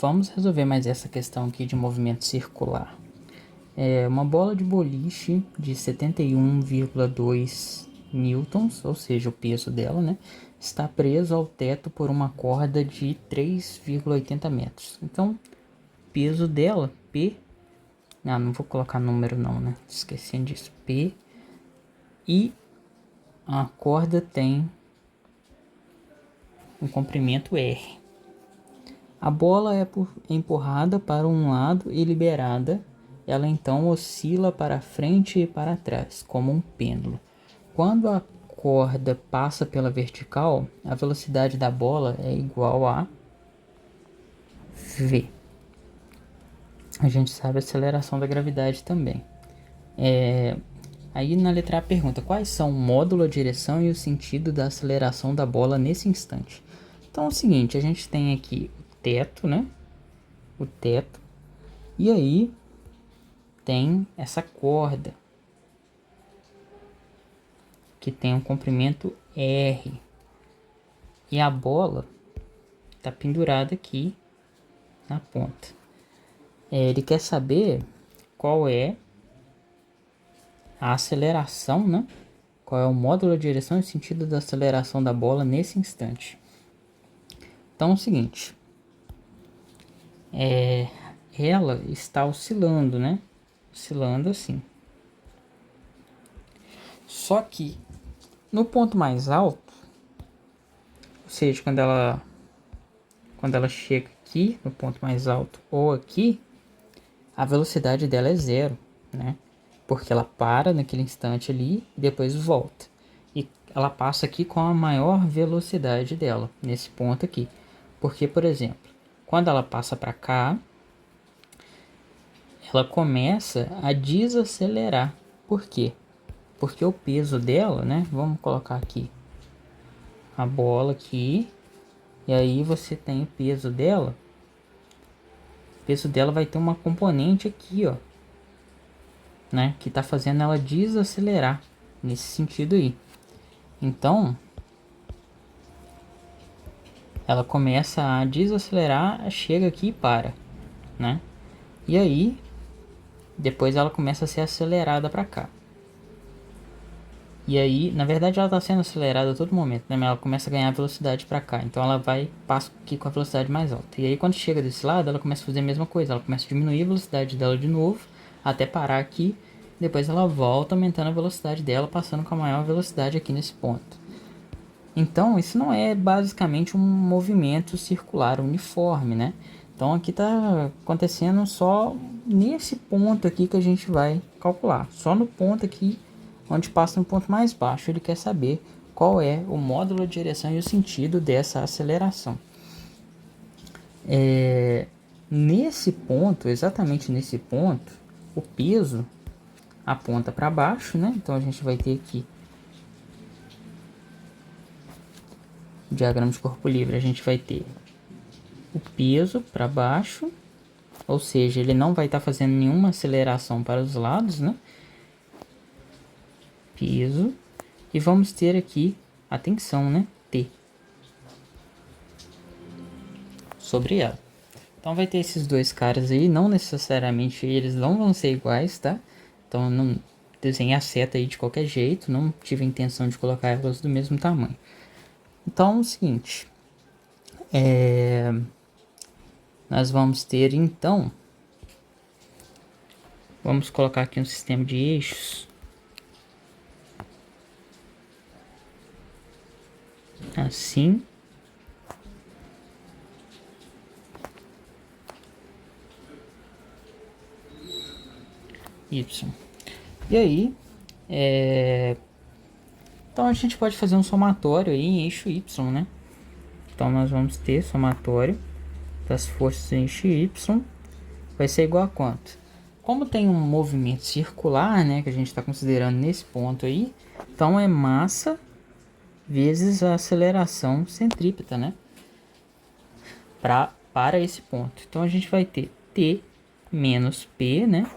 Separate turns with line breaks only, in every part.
Vamos resolver mais essa questão aqui de movimento circular. Uma bola de boliche de 71,2 newtons, ou seja, o peso dela, né, está preso ao teto por uma corda de 3,80 metros. Então, peso dela, P, não vou colocar número não, né, esquecendo disso, P, e a corda tem um comprimento R. A bola é empurrada para um lado e liberada. Ela então oscila para frente e para trás, como um pêndulo. Quando a corda passa pela vertical, a velocidade da bola é igual a v. A gente sabe a aceleração da gravidade também. Aí na letra A pergunta: quais são o módulo, a direção e o sentido da aceleração da bola nesse instante? Então é o seguinte, a gente tem aqui o teto, né? O teto. E aí tem essa corda que tem um comprimento R. E a bola está pendurada aqui na ponta. Ele quer saber qual é a aceleração, né? Qual é o módulo, a direção e o sentido da aceleração da bola nesse instante. Então é o seguinte, ela está oscilando, né? Oscilando assim. Só que no ponto mais alto, ou seja, quando ela chega aqui no ponto mais alto ou aqui, a velocidade dela é zero, né? Porque ela para naquele instante ali e depois volta. E ela passa aqui com a maior velocidade dela, nesse ponto aqui. Porque, por exemplo, quando ela passa para cá, ela começa a desacelerar. Por quê? Porque o peso dela, né? Vamos colocar aqui a bola aqui. E aí você tem o peso dela. O peso dela vai ter uma componente aqui, ó, né? Que tá fazendo ela desacelerar nesse sentido aí. Então, ela começa a desacelerar, chega aqui e para, né? E aí, depois ela começa a ser acelerada para cá. E aí, na verdade, ela está sendo acelerada a todo momento, né? Mas ela começa a ganhar velocidade para cá. Então ela passa aqui com a velocidade mais alta. E aí, quando chega desse lado, ela começa a fazer a mesma coisa. Ela começa a diminuir a velocidade dela de novo, até parar aqui. Depois ela volta aumentando a velocidade dela, passando com a maior velocidade aqui nesse ponto. Então, isso não é basicamente um movimento circular uniforme, né? Então, aqui está acontecendo só nesse ponto aqui que a gente vai calcular. Só no ponto aqui, onde passa no ponto mais baixo, ele quer saber qual é o módulo de direção e o sentido dessa aceleração. Nesse ponto, exatamente nesse ponto, o peso aponta para baixo, né? Então, a gente vai ter aqui diagrama de corpo livre, a gente vai ter o peso para baixo, ou seja, ele não vai estar fazendo nenhuma aceleração para os lados, né? Peso. E vamos ter aqui a tensão, né? T. Sobre ela. Então vai ter esses dois caras aí, não necessariamente eles não vão ser iguais, tá? Então não desenhei a seta aí de qualquer jeito, não tive a intenção de colocar elas do mesmo tamanho. Então é o seguinte, nós vamos ter então, vamos colocar aqui um sistema de eixos, assim, Y. E aí, então a gente pode fazer um somatório aí em eixo Y, né? Então nós vamos ter somatório das forças em eixo Y, vai ser igual a quanto? Como tem um movimento circular, né, que a gente está considerando nesse ponto aí, então é massa vezes a aceleração centrípeta, né? Para esse ponto. Então a gente vai ter T menos P, né?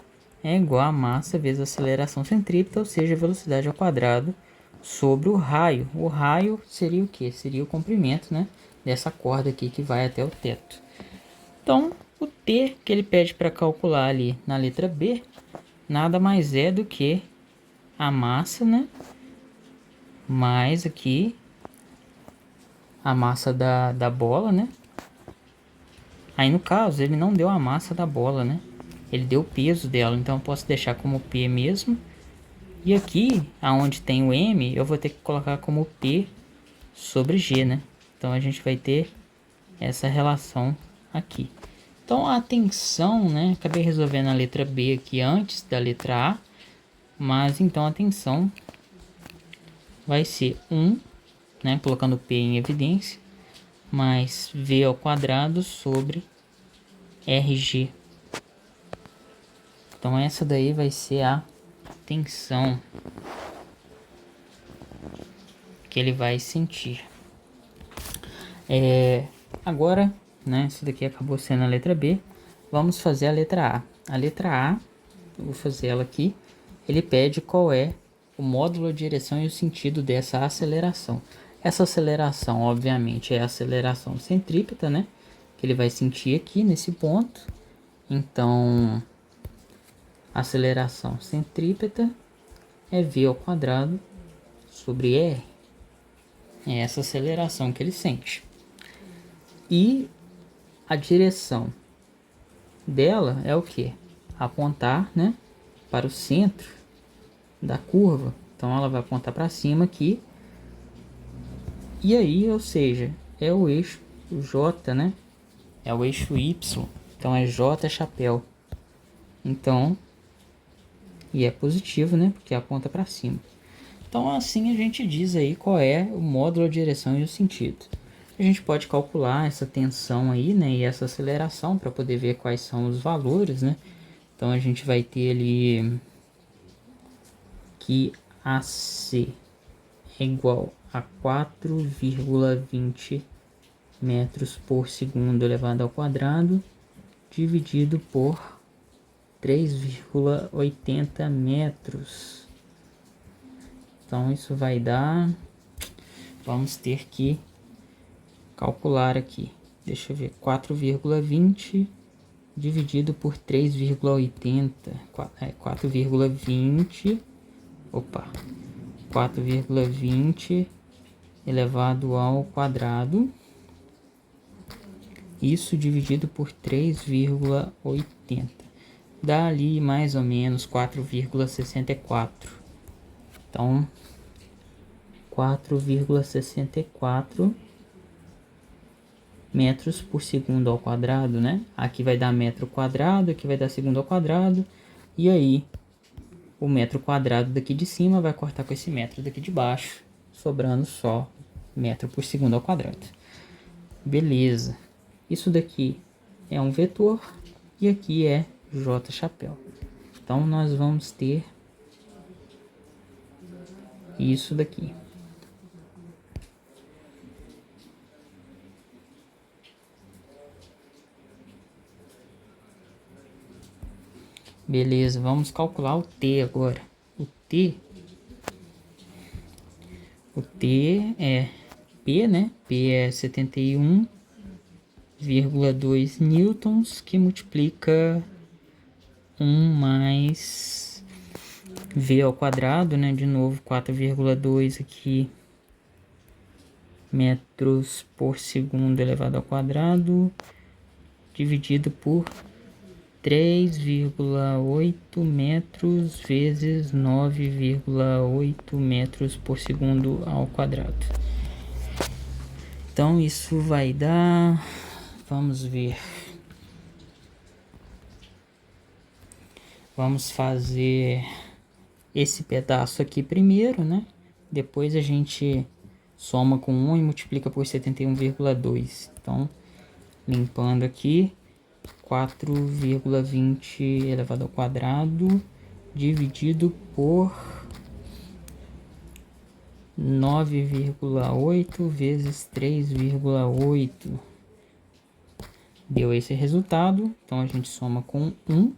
É igual a massa vezes a aceleração centrípeta, ou seja, a velocidade ao quadrado sobre o raio. O raio seria o que? Seria o comprimento, né? Dessa corda aqui que vai até o teto. Então, o t que ele pede para calcular ali na letra B, nada mais é do que a massa, né? Mais aqui a massa da bola, né? Aí no caso, ele não deu a massa da bola, né? Ele deu o peso dela, então eu posso deixar como P mesmo. E aqui, aonde tem o M, eu vou ter que colocar como P sobre G, né? Então a gente vai ter essa relação aqui. Então a tensão, né? Acabei resolvendo a letra B aqui antes da letra A. Mas então a tensão vai ser 1, né? Colocando P em evidência, mais V ao quadrado sobre RG. Então essa daí vai ser a tensão que ele vai sentir. Agora, né, isso daqui acabou sendo a letra B. Vamos fazer a letra A. A letra A, eu vou fazer ela aqui. Ele pede qual é o módulo, a direção e o sentido dessa aceleração. Essa aceleração, obviamente, é a aceleração centrípeta, né? Que ele vai sentir aqui nesse ponto. Então, a aceleração centrípeta é V ao quadrado sobre R. É essa aceleração que ele sente. E a direção dela é o que? Apontar, né, para o centro da curva. Então ela vai apontar para cima aqui. E aí, ou seja, é o eixo J, né? É o eixo Y. Então é J chapéu. Então, e é positivo, né? Porque aponta para cima. Então assim a gente diz aí qual é o módulo, a direção e o sentido. A gente pode calcular essa tensão aí, né? E essa aceleração para poder ver quais são os valores, né? Então a gente vai ter ali que AC é igual a 4,20 metros por segundo elevado ao quadrado, dividido por 3,80 metros. Então isso vai dar, vamos ter que calcular aqui, deixa eu ver, 4,20 dividido por 3,80, 4,20 elevado ao quadrado, isso dividido por 3,80, dá ali mais ou menos 4,64. Então 4,64 metros por segundo ao quadrado, né? Aqui vai dar metro quadrado, aqui vai dar segundo ao quadrado, e aí o metro quadrado daqui de cima vai cortar com esse metro daqui de baixo, sobrando só metro por segundo ao quadrado. Beleza. Isso daqui é um vetor e aqui é J chapéu. Então nós vamos ter isso daqui. Beleza, vamos calcular o T agora. O T é P, né? P é 71,2 newtons, que multiplica 1 mais V ao quadrado, né? De novo, 4,2 aqui metros por segundo elevado ao quadrado, dividido por 3,8 metros vezes 9,8 metros por segundo ao quadrado. Então isso vai dar, vamos ver, vamos fazer esse pedaço aqui primeiro, né? Depois a gente soma com 1 e multiplica por 71,2. Então, limpando aqui, 4,20 elevado ao quadrado dividido por 9,8 vezes 3,8 deu esse resultado. Então a gente soma com 1,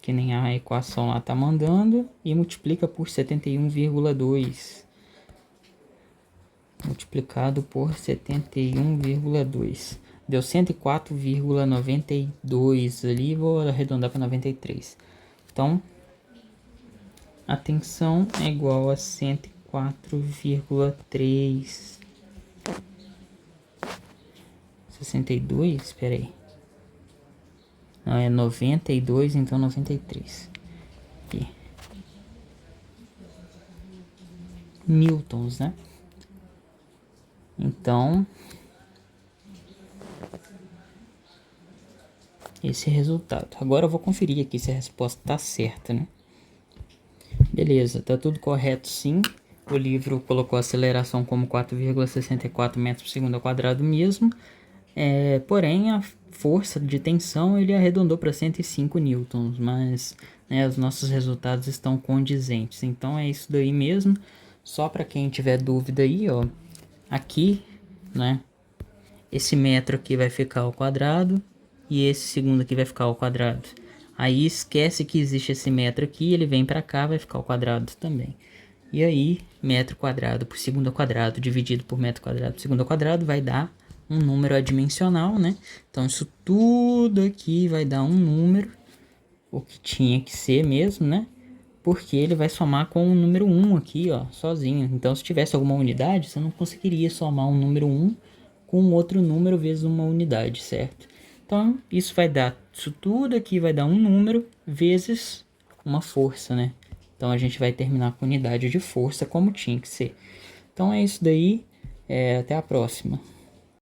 que nem a equação lá tá mandando, e multiplica por 71,2 multiplicado por 71,2 Deu 104,92 ali, vou arredondar para 93. Então, a tensão é igual a 104,3. 62, espera aí. Não, é 92, então 93. Aqui. Newtons, né? Então, esse é o resultado. Agora eu vou conferir aqui se a resposta tá certa, né? Beleza, tá tudo correto sim. O livro colocou a aceleração como 4,64 metros por segundo ao quadrado mesmo. Porém, a força de tensão ele arredondou para 105 newtons, mas né, os nossos resultados estão condizentes. Então é isso daí mesmo. Só para quem tiver dúvida aí, ó, aqui, né, esse metro aqui vai ficar ao quadrado e esse segundo aqui vai ficar ao quadrado. Aí esquece que existe esse metro aqui, ele vem para cá, vai ficar ao quadrado também. E aí, metro quadrado por segundo ao quadrado dividido por metro quadrado por segundo ao quadrado vai dar um número adimensional, né? Então isso tudo aqui vai dar um número, o que tinha que ser mesmo, né? Porque ele vai somar com o número 1 aqui, ó, sozinho. Então se tivesse alguma unidade, você não conseguiria somar um número 1 com outro número vezes uma unidade, certo? Então isso vai dar, isso tudo aqui vai dar um número vezes uma força, né? Então a gente vai terminar com unidade de força como tinha que ser. Então é isso daí, até a próxima.